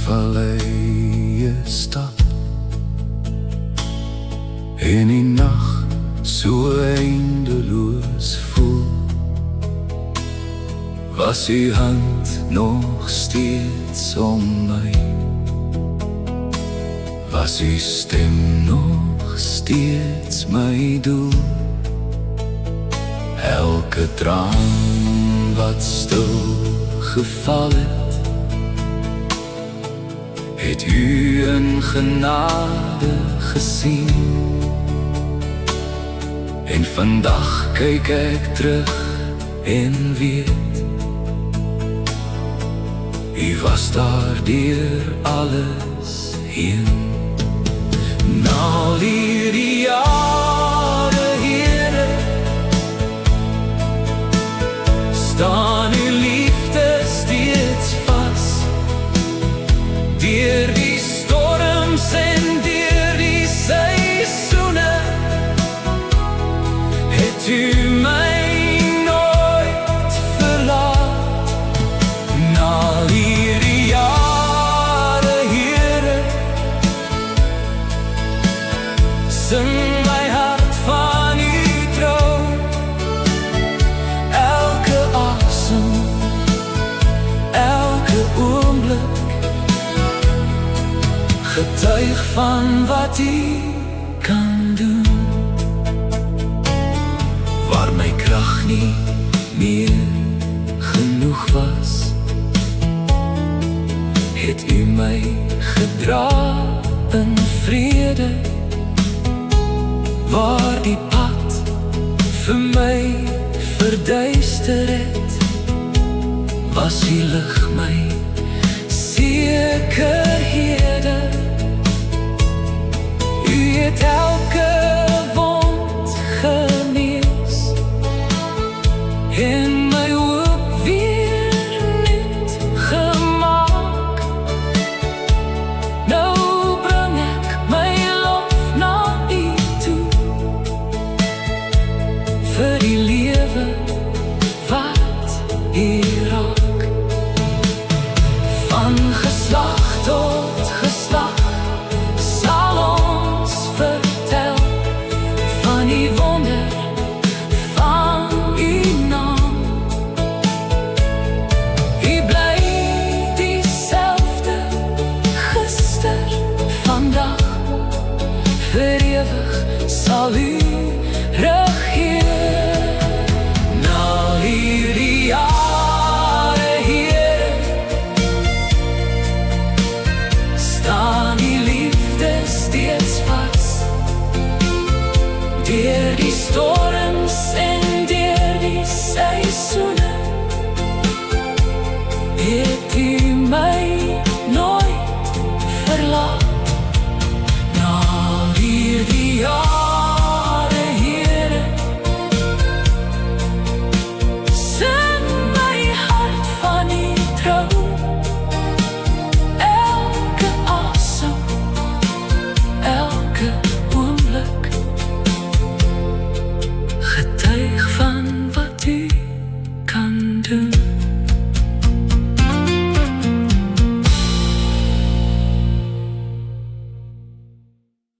valleie stap en die nag so eindeloos voel, was u hand nog steeds om my, was u stem nog steeds my doel. Elke traan wat stil geval het u in genade gesien. En vandag kyk ek terug en weet, u was daar deur alles heen. Na al hierdie jare, Here, staan uw liefde steeds vas, deur die storms en deur die seisoene, het u my nooit verlaat. Na al hierdie jare, Here, sing my hart van u trou. Elke asem, elke oomblik, getuig van wat u kan doen. Waar my krag nie meer genoeg was, het u my gedra in vrede. Waar die pad vir my verduister het, was u lig my sekerhede. U het elke wond genees en my hoop weer nuut gemaak. Nou bring ek my lof na u toe, vir die lewe wat hier raak. Van geslag tot geslag sal ons vertel van die wonder van u naam. U bly dieselfde gister, vandag, vir ewig sal u regeer. Na al hierdie jare, Here, staan die liefde steeds vas, deur die storms en deur die seisoene, het u my nooit verlaat. Na al hierdie jare, Here, sing my hart van u trou. Elke asem, elke oomblik, getuig van wat u kan doen.